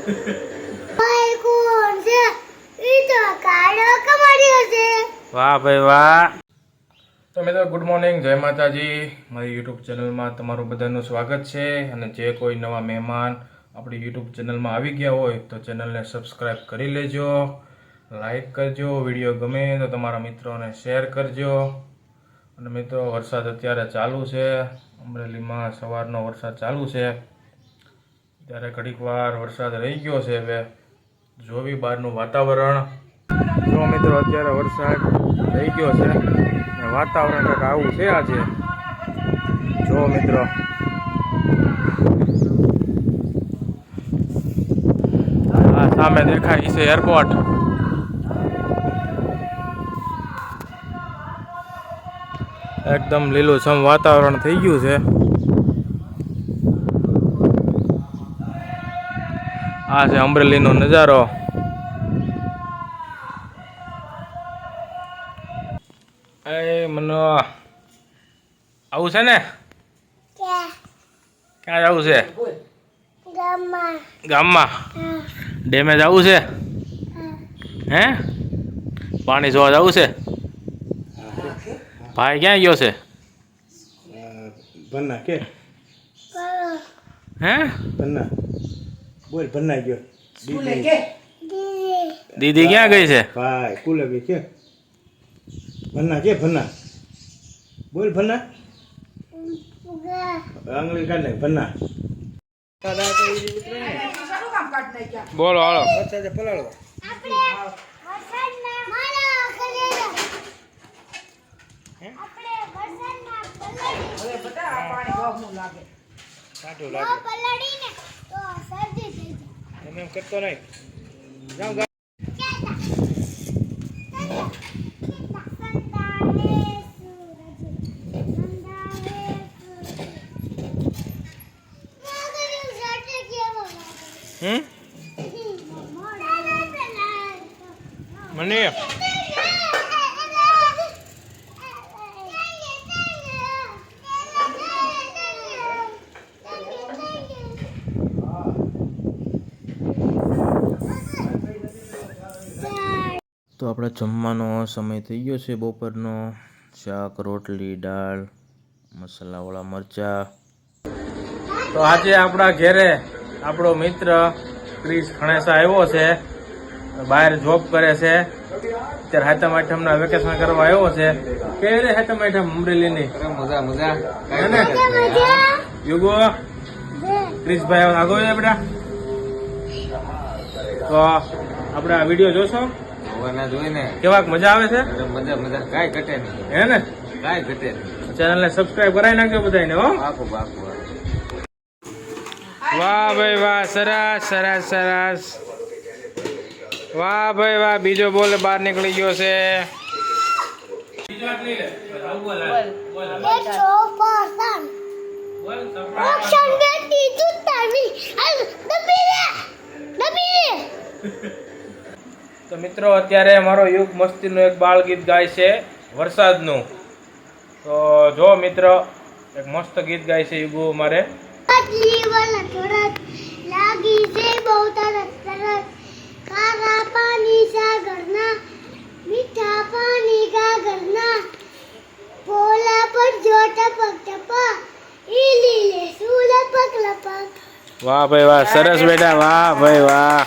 ભાઈ કોણ છે? ઈ તો કાળો કમાડ્યો છે. વાહ ભાઈ વાહ. તો મિત્રો ગુડ મોર્નિંગ, જય માતાજી. મારી યુટ્યુબ ચેનલમાં તમારું બધાનું સ્વાગત છે. અને જે કોઈ નવા મહેમાન આપણી યુટ્યુબ ચેનલમાં આવી ગયા હોય તો ચેનલને સબસ્ક્રાઈબ કરી લેજો, લાઈક કરજો, વિડીયો ગમે તો તમારા મિત્રોને શેર કરજો. અને મિત્રો વરસાદ અત્યારે ચાલુ છે, અમરેલીમાં સવારનો વરસાદ ચાલુ છે. ત્યારે ઘડીક વાર વરસાદ રહી ગયો છે. હવે જોવી બહારનું વાતાવરણ. જો મિત્રો અત્યારે વરસાદ રહી ગયો છે, વાતાવરણ કંઈક આવું છે આજે. જો મિત્રો આ સામે દેખાય છે એરપોર્ટ. એકદમ લીલુંછમ વાતાવરણ થઈ ગયું છે. આ છે અમરેલીનો નજારો. એ મનો આવું છે ને? ક્યાં જવું છે? ગામમાં. ડેમે જવું છે? હે, પાણી જોવા જવું છે? ભાઈ ક્યાં ગયો છે? ભન્ના કે હે ભન્ના બોલ ભન્ના ગયો દીદી ક્યાં ગઈ છે? ભાઈ કુલે ગઈ કે ભન્ના કે ભન્ના બોલ ભન્ના આંગળી કાઢ નાખ ભન્ના. બોલો હાલો. પલાળો એમ કરતો નહીં. મને તો આપણે જમવાનો સમય થઈ ગયો છે બપોરનો. શાક, રોટલી, દાળ, મસાલાવાળા મરચા. તો આજે આપણા ઘેરે આપણો મિત્ર ક્રિસ ખણેસા આવ્યો છે. બહાર જોબ કરે છે. અત્યારે હાતમ આઠમના વેકેશન કરવા આવ્યો છે. કે રે હાતમ આઠમ અમરેલીની મજા મજા યુગો ક્રિસભાઈ આગો છે બેટા. તો આપણે આ વિડીયો જોશો? જોઈને કેવાક મજા આવે છે? મજા મજા કાંઈ ઘટે નહીં. હે ને? કાંઈ ઘટે નહીં. ચેનલને સબસ્ક્રાઇબ કરાવી નાખજો બધાને. હો વાહ ભાઈ વાહ, સરસ સરસ સરસ. વાહ ભાઈ વાહ. બીજો બોલ બહાર નીકળી ગયો છે. તો મિત્રો અત્યારે મારો યુગ મસ્તીનું એક બાળ ગીત ગાય છે વરસાદનું. તો જો મિત્રો એક મસ્ત ગીત ગાય છે યુગુ મારે. લાગી છે બહુ તરસ તરસ, ખારા પાણી સાગરના, મીઠા પાણી ગાગરના, પોલા પર જો ટપક ટપક, ઈ લીલે શું લપક લપક. વાહ ભાઈ વાહ, સરસ બેટા. વાહ ભાઈ વાહ.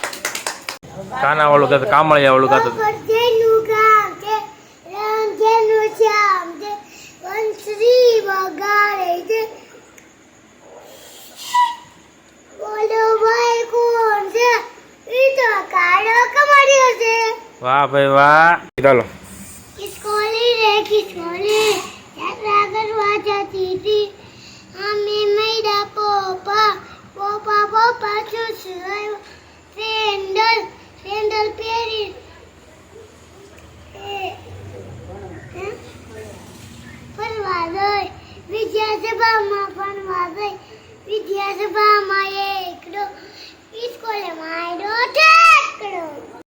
કાના વાળું ગાતું, કામળિયા વાળું ગાતું. જેનું ગામ છે, રંગ જેનું શ્યામ છે, વંશરી વગાડે છે. બોલો ભાઈ કોણ છે? ઈ તો કાળો કમાડ્યો છે. વાહ ભાઈ વાહ. ચાલો. ખિસકોલી રે ખિસકોલી, યાત્રા કરવા જતી હતી. અમે મૈડા પોપા, પોપા પોપા ચૂસવાયો. સેન્ડલ સેન્ડલ પહેરી ફરવા ગઈ. વિદ્યાસભામાં ભણવા ગઈ. વિદ્યાસભામાં એકડો, ઇસ્કોલે માર્યો ઠેકડો.